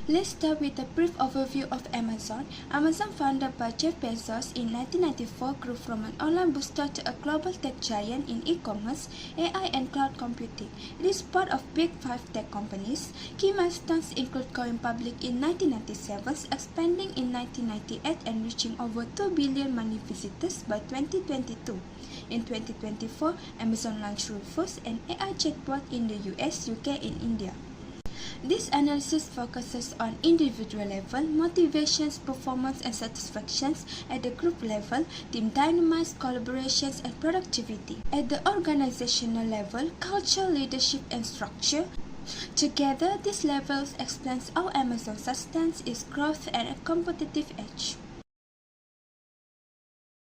Let's start with a brief overview of Amazon. Amazon, founded by Jeff Bezos in 1994, grew from an online bookstore to a global tech giant in e-commerce, AI, and cloud computing. It is part of Big Five tech companies. Key milestones include going public in 1997, expanding in 1998, and reaching over 2 billion monthly visitors by 2022. In 2024, Amazon launched Rufus, an AI chatbot in the US, UK, and India. This analysis focuses on individual level, motivations, performance, and satisfactions. At the group level, team dynamics, collaborations, and productivity. At the organizational level, culture, leadership, and structure. Together, these levels explains how Amazon sustains its growth and a competitive edge.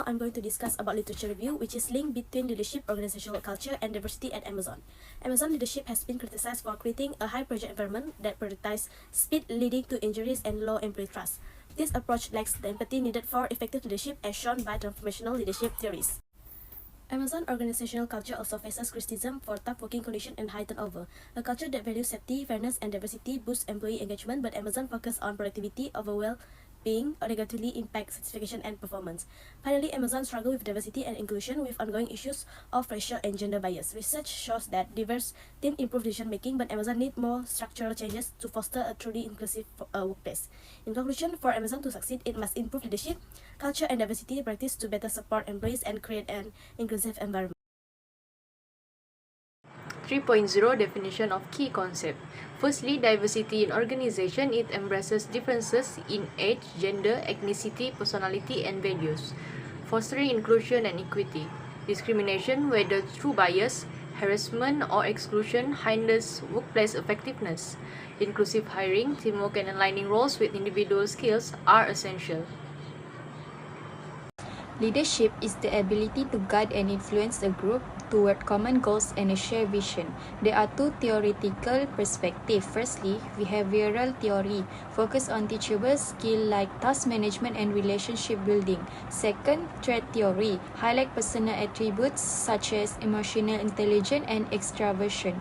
I'm going to discuss about literature review, which is linked between leadership, organizational culture, and diversity at Amazon. Amazon leadership has been criticized for creating a high-pressure environment that prioritizes speed, leading to injuries and low employee trust. This approach lacks the empathy needed for effective leadership, as shown by transformational leadership theories. Amazon organizational culture also faces criticism for tough working conditions and high turnover. A culture that values safety, fairness, and diversity boosts employee engagement, but Amazon focuses on productivity over well-being or negatively impacts satisfaction and performance. Finally, Amazon struggles with diversity and inclusion with ongoing issues of racial and gender bias. Research shows that diverse teams improve decision-making, but Amazon needs more structural changes to foster a truly inclusive workplace. In conclusion, for Amazon to succeed, it must improve leadership, culture, and diversity practice to better support employees and create an inclusive environment. 3.0 Definition of key concept. Firstly, diversity in organization. It embraces differences in age, gender, ethnicity, personality, and values, fostering inclusion and equity. Discrimination, whether through bias, harassment, or exclusion, hinders workplace effectiveness. Inclusive hiring, teamwork, and aligning roles with individual skills are essential. Leadership is the ability to guide and influence a group toward common goals and a shared vision. There are two theoretical perspectives. Firstly, behavioral theory, focus on teachable skills like task management and relationship building. Second, trait theory, highlight personal attributes such as emotional intelligence and extraversion.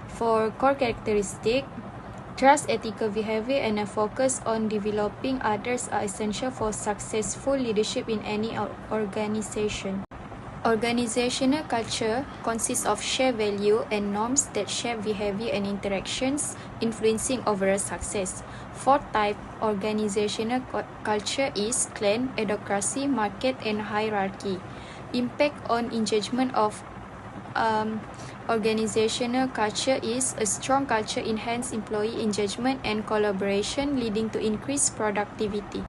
For core characteristics, trust, ethical behavior, and a focus on developing others are essential for successful leadership in any organization. Organizational culture consists of shared values and norms that shape behavior and interactions, influencing overall success. Fourth type, organizational culture is clan, adhocracy, market, and hierarchy. Impact on engagement of organizational culture is a strong culture enhances employee engagement and collaboration, leading to increased productivity.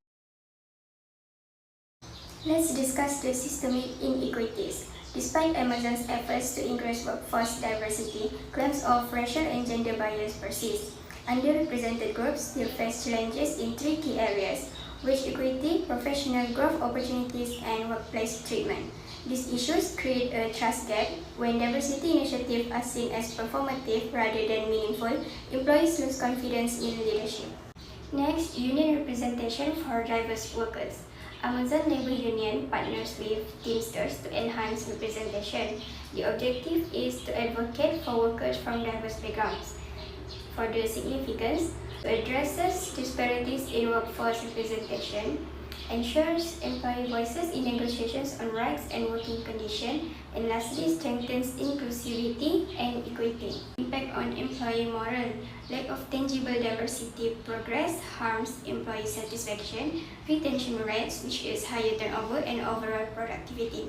Let's discuss the systemic inequities. Despite Amazon's efforts to increase workforce diversity, claims of racial and gender bias persist. Underrepresented groups still face challenges in three key areas: wage equity, professional growth opportunities, and workplace treatment. These issues create a trust gap. When diversity initiatives are seen as performative rather than meaningful, employees lose confidence in leadership. Next, union representation for diverse workers. Amazon Labor Union partners with Teamsters to enhance representation. The objective is to advocate for workers from diverse backgrounds. For the significance, it addresses disparities in workforce representation, ensures employee voices in negotiations on rights and working conditions, and lastly strengthens inclusivity and equity. Impact on employee morale. Lack of tangible diversity progress harms employee satisfaction, retention rates, which is higher turnover, and overall productivity.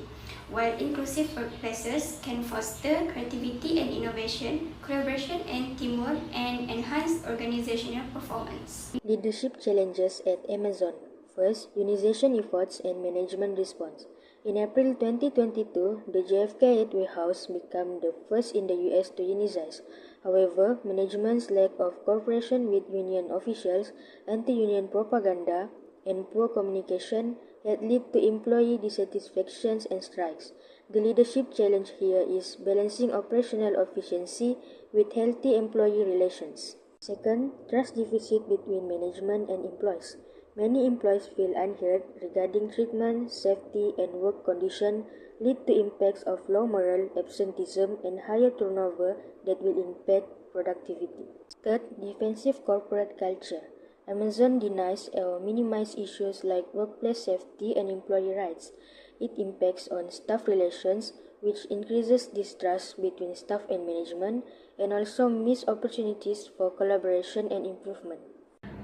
While inclusive workplaces can foster creativity and innovation, collaboration and teamwork, and enhance organizational performance. Leadership challenges at Amazon. First, unionization efforts and management response. In April 2022, the JFK warehouse became the first in the US to unionize. However, management's lack of cooperation with union officials, anti-union propaganda, and poor communication had led to employee dissatisfactions and strikes. The leadership challenge here is balancing operational efficiency with healthy employee relations. Second, trust deficit between management and employees. Many employees feel unheard regarding treatment, safety, and work conditions, lead to impacts of low morale, absenteeism, and higher turnover that will impact productivity. Third, defensive corporate culture. Amazon denies or minimizes issues like workplace safety and employee rights. It impacts on staff relations, which increases distrust between staff and management, and also missed opportunities for collaboration and improvement.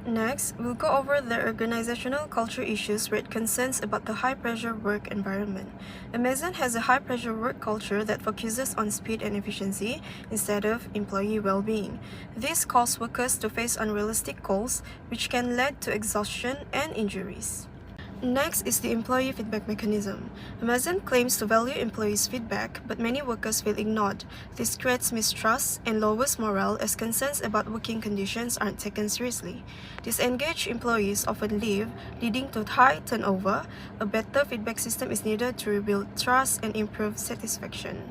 Next, we'll go over the organizational culture issues where it concerns about the high-pressure work environment. Amazon has a high-pressure work culture that focuses on speed and efficiency instead of employee well-being. This causes workers to face unrealistic goals, which can lead to exhaustion and injuries. Next is the employee feedback mechanism. Amazon claims to value employees' feedback, but many workers feel ignored. This creates mistrust and lowers morale as concerns about working conditions aren't taken seriously. Disengaged employees often leave, leading to high turnover. A better feedback system is needed to rebuild trust and improve satisfaction.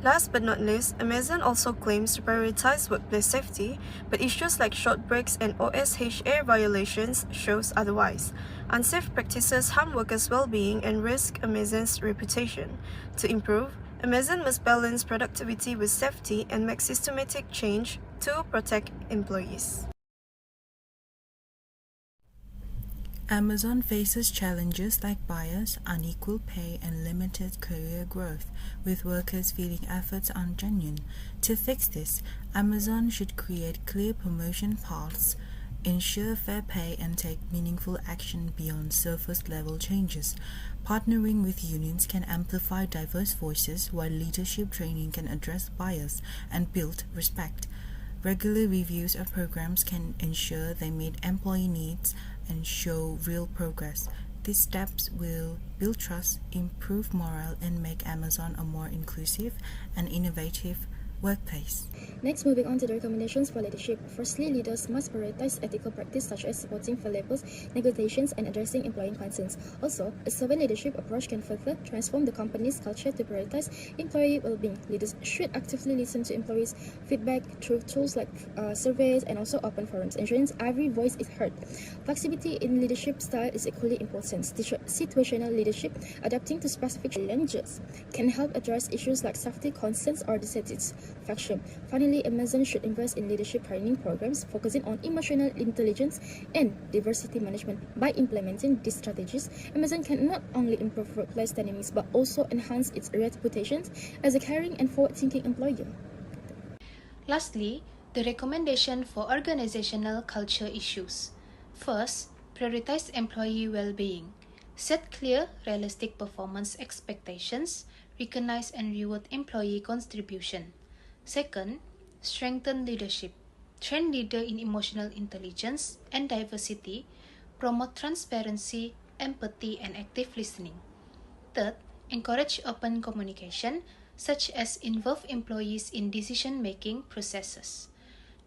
Last but not least, Amazon also claims to prioritize workplace safety, but issues like short breaks and OSHA violations shows otherwise. Unsafe practices harm workers' well-being and risk Amazon's reputation. To improve, Amazon must balance productivity with safety and make systematic change to protect employees. Amazon faces challenges like bias, unequal pay, and limited career growth, with workers feeling efforts aren't genuine. To fix this, Amazon should create clear promotion paths, ensure fair pay, and take meaningful action beyond surface-level changes. Partnering with unions can amplify diverse voices, while leadership training can address bias and build respect. Regular reviews of programs can ensure they meet employee needs and show real progress. These steps will build trust, improve morale, and make Amazon a more inclusive and innovative workplace. Next, moving on to the recommendations for leadership. Firstly, leaders must prioritize ethical practice such as supporting fair labels, negotiations, and addressing employee concerns. Also, a servant leadership approach can further transform the company's culture to prioritize employee well-being. Leaders should actively listen to employees' feedback through tools like surveys and also open forums, ensuring every voice is heard. Flexibility in leadership style is equally important. Situational leadership, adapting to specific challenges, can help address issues like safety concerns or dissatisfaction. Finally, Amazon should invest in leadership training programs focusing on emotional intelligence and diversity management. By implementing these strategies, Amazon can not only improve workplace dynamics but also enhance its reputation as a caring and forward-thinking employer. Lastly, the recommendation for organizational culture issues. First, prioritize employee well-being. Set clear, realistic performance expectations. Recognize and reward employee contribution. Second, strengthen leadership. Train leaders in emotional intelligence and diversity. Promote transparency, empathy, and active listening. Third, encourage open communication, such as involve employees in decision-making processes.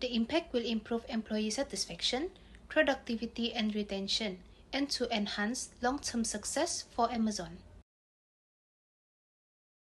The impact will improve employee satisfaction, productivity, and retention, and to enhance long-term success for Amazon.